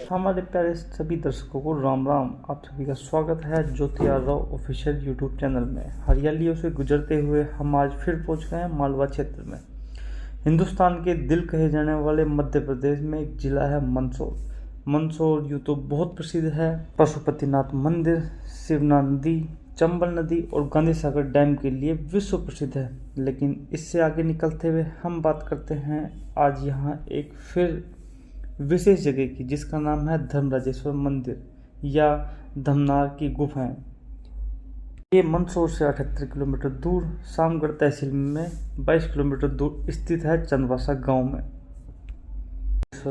हमारे प्यारे सभी दर्शकों को राम राम। आप सभी का स्वागत है ज्योति राव ऑफिशियल यूट्यूब चैनल में। हरियालियों से गुजरते हुए हम आज फिर पहुंच गए हैं मालवा क्षेत्र में। हिंदुस्तान के दिल कहे जाने वाले मध्य प्रदेश में एक जिला है मंदसौर। मंदसौर यूँ तो बहुत प्रसिद्ध है पशुपतिनाथ मंदिर, शिवना नदी, चंबल नदी और गांधी सागर डैम के लिए विश्व प्रसिद्ध है। लेकिन इससे आगे निकलते हुए हम बात करते हैं आज यहाँ एक फिर विशेष जगह की, जिसका नाम है धर्मराजेश्वर मंदिर या धमनार की गुफाएं। ये मंदसौर से 78 किलोमीटर दूर सामगढ़ तहसील में 22 किलोमीटर दूर स्थित है चंदवासा गांव में।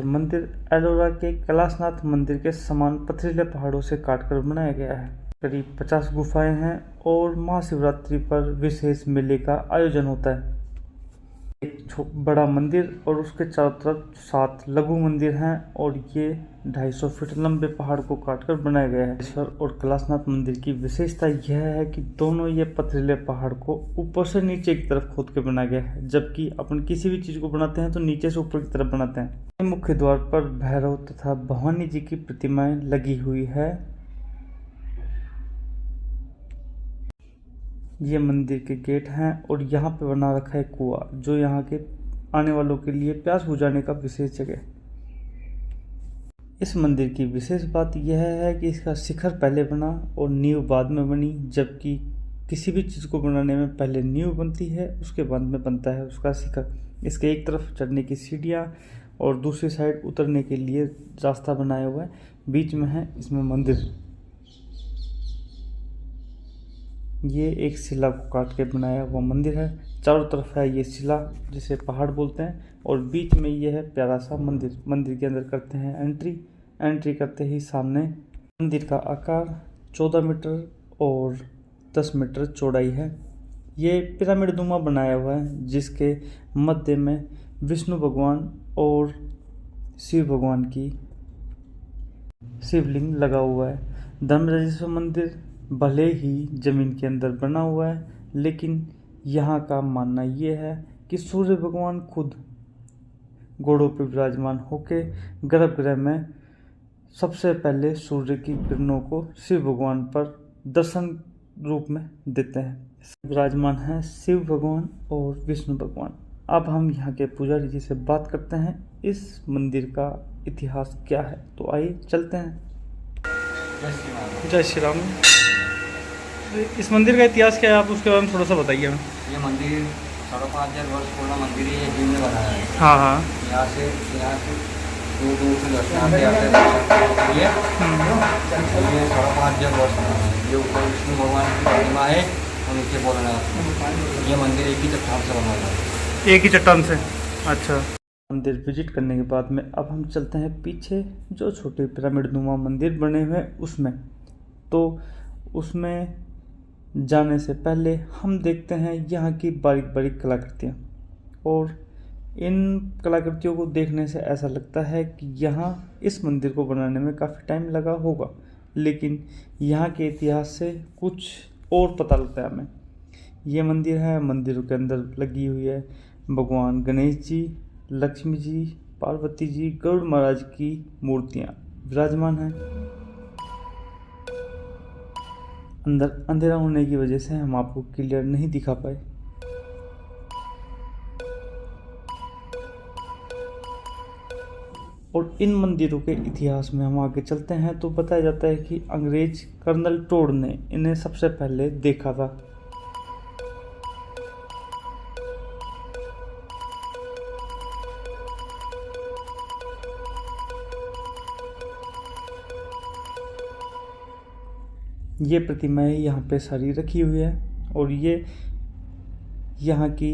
मंदिर एलोरा के कैलाशनाथ मंदिर के समान पथरीले पहाड़ों से काटकर बनाया गया है। करीब 50 गुफाएं हैं और महाशिवरात्रि पर विशेष मेले का आयोजन होता है। एक बड़ा मंदिर और उसके चारों तरफ 7 लघु मंदिर हैं और ये 250 फीट लंबे पहाड़ को काटकर बनाया गया है। ईश्वर और कैलाशनाथ मंदिर की विशेषता यह है कि दोनों ये पथरीले पहाड़ को ऊपर से नीचे की तरफ खोद के बनाया गया है, जबकि अपन किसी भी चीज को बनाते हैं तो नीचे से ऊपर की तरफ बनाते हैं। मुख्य द्वार पर भैरव तथा भवानी जी की प्रतिमाएं लगी हुई है। ये मंदिर के गेट हैं और यहाँ पे बना रखा है कुआं, जो यहाँ के आने वालों के लिए प्यास बुझाने का विशेष जगह। इस मंदिर की विशेष बात यह है कि इसका शिखर पहले बना और नींव बाद में बनी, जबकि किसी भी चीज़ को बनाने में पहले नींव बनती है, उसके बाद में बनता है उसका शिखर। इसके एक तरफ चढ़ने की सीढ़ियाँ और दूसरी साइड उतरने के लिए रास्ता बनाया हुआ है। बीच में है इसमें मंदिर। ये एक शिला को काट के बनाया हुआ मंदिर है। चारों तरफ है ये शिला, जिसे पहाड़ बोलते हैं, और बीच में ये है प्यारा सा मंदिर। मंदिर के अंदर करते हैं एंट्री करते ही सामने मंदिर का आकार 14 मीटर और 10 मीटर चौड़ाई है। ये पिरामिड नुमा बनाया हुआ है, जिसके मध्य में विष्णु भगवान और शिव भगवान की शिवलिंग लगा हुआ है। धर्मराजेश्वर मंदिर भले ही जमीन के अंदर बना हुआ है, लेकिन यहाँ का मानना ये है कि सूर्य भगवान खुद घोड़ों पर विराजमान होके गर्भगृह में सबसे पहले सूर्य की किरणों को शिव भगवान पर दर्शन रूप में देते हैं। विराजमान हैं शिव भगवान और विष्णु भगवान। अब हम यहाँ के पुजारी जी से बात करते हैं इस मंदिर का इतिहास क्या है। तो आइए चलते हैं। जय श्री राम। इस मंदिर का इतिहास क्या है, आप उसके बारे में थोड़ा सा बताइए हमें। ये मंदिर 5,500 वर्ष पुराना मंदिर है, हिंदू ने बनाया है। हाँ हाँ। यहाँ से दूर दूर से दर्शनार्थी आते हैं। ये 5,500 वर्ष पुराना है। ये ऊपर विष्णु भगवान की प्रतिमा है और नीचे भोलेनाथ। ये मंदिर एक ही चट्टान से बना हुआ है। एक ही चट्टान से? अच्छा। मंदिर विजिट करने के बाद में अब हम चलते हैं पीछे, जो छोटे पिरामिड नुमा मंदिर बने हुए हैं उसमें। तो उसमें जाने से पहले हम देखते हैं यहाँ की बारीक बारीक कलाकृतियाँ, और इन कलाकृतियों को देखने से ऐसा लगता है कि यहाँ इस मंदिर को बनाने में काफ़ी टाइम लगा होगा, लेकिन यहाँ के इतिहास से कुछ और पता लगता है हमें। ये मंदिर है, मंदिर के अंदर लगी हुई है भगवान गणेश जी, लक्ष्मी जी, पार्वती जी, गरुड़ महाराज की मूर्तियाँ विराजमान हैं। अंदर अंधेरा होने की वजह से हम आपको क्लियर नहीं दिखा पाए। और इन मंदिरों के इतिहास में हम आगे चलते हैं तो बताया जाता है कि अंग्रेज कर्नल टोड ने इन्हें सबसे पहले देखा था। ये प्रतिमाएं यहाँ पे सारी रखी हुई है और ये यहाँ की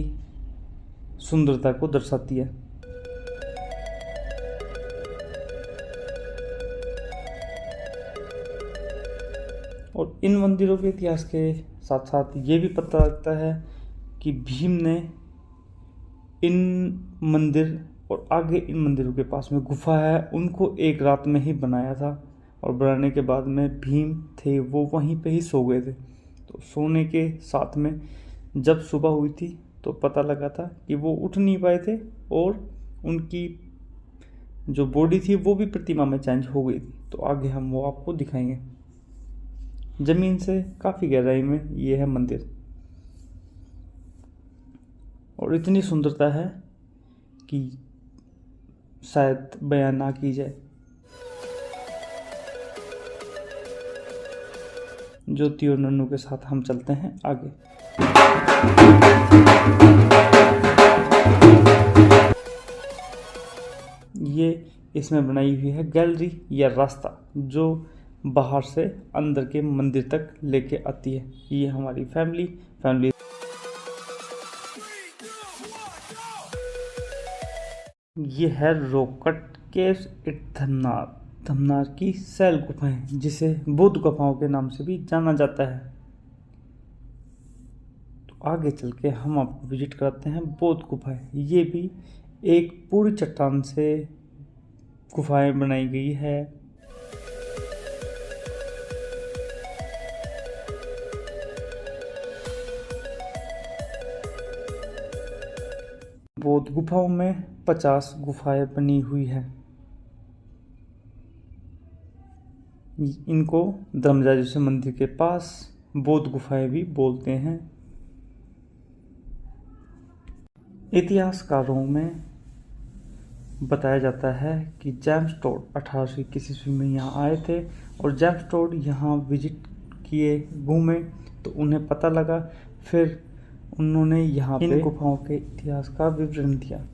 सुंदरता को दर्शाती है। और इन मंदिरों के इतिहास के साथ साथ ये भी पता लगता है कि भीम ने इन मंदिर और आगे इन मंदिरों के पास में गुफा है, उनको एक रात में ही बनाया था। और बनाने के बाद में भीम थे वो वहीं पे ही सो गए थे। तो सोने के साथ में जब सुबह हुई थी तो तो पता लगा था कि वो उठ नहीं पाए थे और उनकी जो बॉडी थी वो भी प्रतिमा में चेंज हो गई थी। तो आगे हम वो आपको दिखाएंगे। जमीन से काफ़ी गहराई में ये है मंदिर और इतनी सुंदरता है कि शायद बयान ना की जाए। ज्योति और नन्नू के साथ हम चलते हैं आगे। ये इसमें बनाई हुई है गैलरी या रास्ता जो बाहर से अंदर के मंदिर तक लेके आती है। ये हमारी फैमिली ये है रोकट केव्स एट धमनार की सैल गुफाएं, जिसे बुद्ध गुफाओं के नाम से भी जाना जाता है। तो आगे चल के हम आपको विजिट कराते हैं बौद्ध गुफाएं। ये भी एक पूरी चट्टान से गुफाएं बनाई गई है। बौद्ध गुफाओं में 50 गुफाएं बनी हुई है। इनको धर्मराजेश्वर मंदिर के पास बौद्ध गुफाएं भी बोलते हैं। इतिहासकारों में बताया जाता है कि जेम्स टोड 1821 ईस्वी में यहाँ आए थे और जेम्स टोड यहाँ विजिट किए, घूमे, तो उन्हें पता लगा। फिर उन्होंने यहाँ पे इन गुफाओं के इतिहास का विवरण दिया।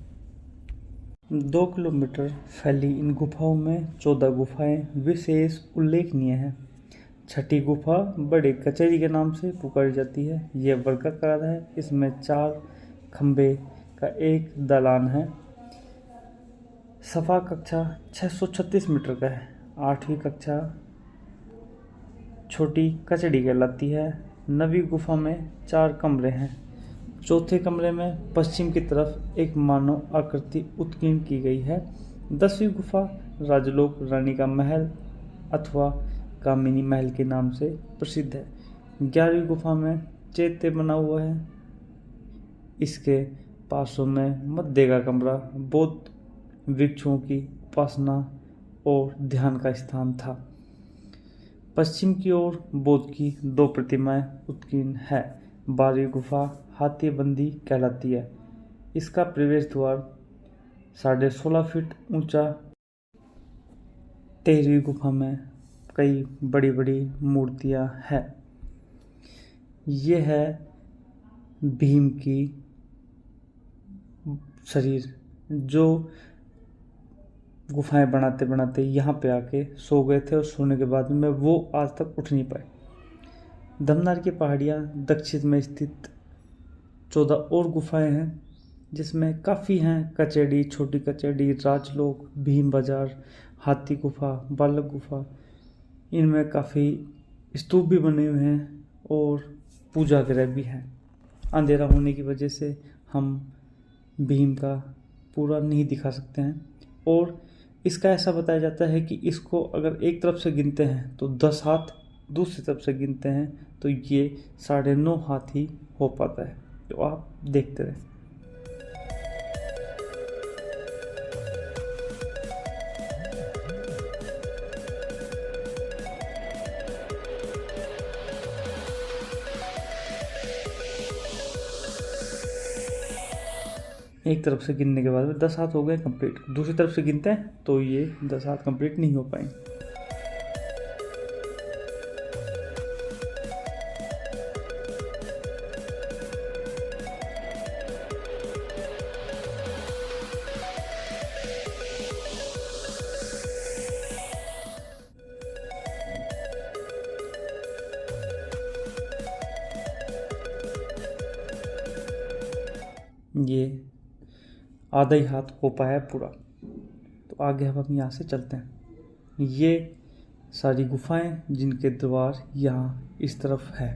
2 किलोमीटर फैली इन गुफाओं में 14 गुफाएं विशेष उल्लेखनीय हैं। छठी गुफा बड़े कचहरी के नाम से पुकारी जाती है। यह वर्गाकार है। इसमें 4 खंबे का एक दालान है। सफा कक्षा 636 मीटर का है। 8वीं कक्षा छोटी कचहरी कहलाती है। 9वीं गुफा में 4 कमरे हैं। चौथे कमरे में पश्चिम की तरफ एक मानव आकृति उत्कीर्ण की गई है। 10वीं गुफा राजलोक रानी का महल अथवा कामिनी महल के नाम से प्रसिद्ध है। 11वीं गुफा में चैत्य बना हुआ है। इसके पासों में मध्य का कमरा बौद्ध वृक्षों की उपासना और ध्यान का स्थान था। पश्चिम की ओर बुद्ध की 2 प्रतिमाएं उत्कीर्ण है। 12वीं गुफा हाथीबंदी कहलाती है। इसका प्रवेश द्वार 16.5 फीट ऊंचा। 13वीं गुफा में कई बड़ी बड़ी मूर्तियां हैं। यह है भीम की शरीर जो गुफाएं बनाते बनाते यहाँ पे आके सो गए थे और सोने के बाद में वो आज तक उठ नहीं पाए। धमनार की पहाड़ियाँ दक्षिण में स्थित 14 और गुफाएं हैं, जिसमें काफ़ी हैं। कचहरी, छोटी कचहरी, राजलोक, भीम बाजार, हाथी गुफा, बालक गुफा। इनमें काफ़ी स्तूप भी बने हुए हैं और पूजा गृह भी हैं। अंधेरा होने की वजह से हम भीम का पूरा नहीं दिखा सकते हैं। और इसका ऐसा बताया जाता है कि इसको अगर एक तरफ से गिनते हैं तो 10 हाथ, दूसरी तरफ से गिनते हैं तो ये 9.5 हाथ ही हो पाता है। तो आप देखते रहें। एक तरफ से गिनने के बाद में 10 हाथ हो गए कंप्लीट। दूसरी तरफ से गिनते हैं तो ये 10 हाथ कंप्लीट नहीं हो पाएंगे। ये आधा ही हाथ हो पाया है पूरा। तो आगे अब हम यहाँ से चलते हैं। ये सारी गुफाएं जिनके द्वार यहाँ इस तरफ है।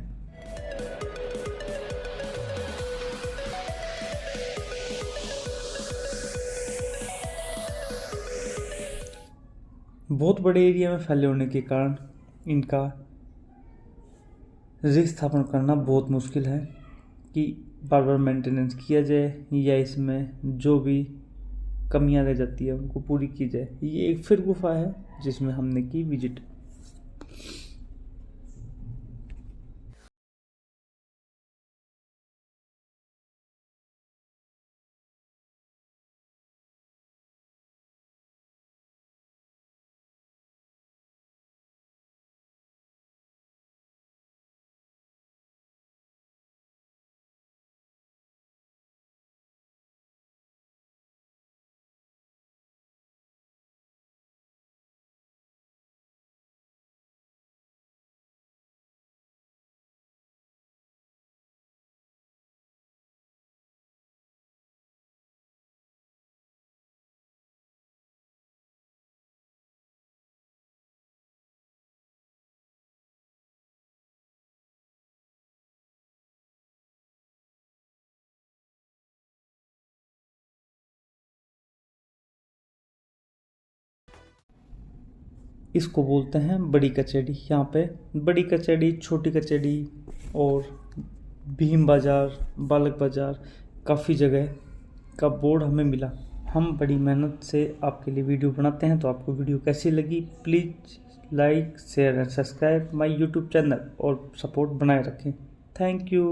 बहुत बड़े एरिया में फैले होने के कारण इनका रिस्थापन करना बहुत मुश्किल है कि बार बार मेंटेनेंस किया जाए या इसमें जो भी कमियां रह जाती है उनको पूरी की जाए। ये एक फिर गुफा है जिसमें हमने की विजिट। इसको बोलते हैं बड़ी कचहरी। यहाँ पे बड़ी कचहरी, छोटी कचहरी और भीम बाज़ार, बालक बाज़ार, काफ़ी जगह का बोर्ड हमें मिला। हम बड़ी मेहनत से आपके लिए वीडियो बनाते हैं, तो आपको वीडियो कैसी लगी please like share and subscribe my YouTube channel और सपोर्ट बनाए रखें। Thank you.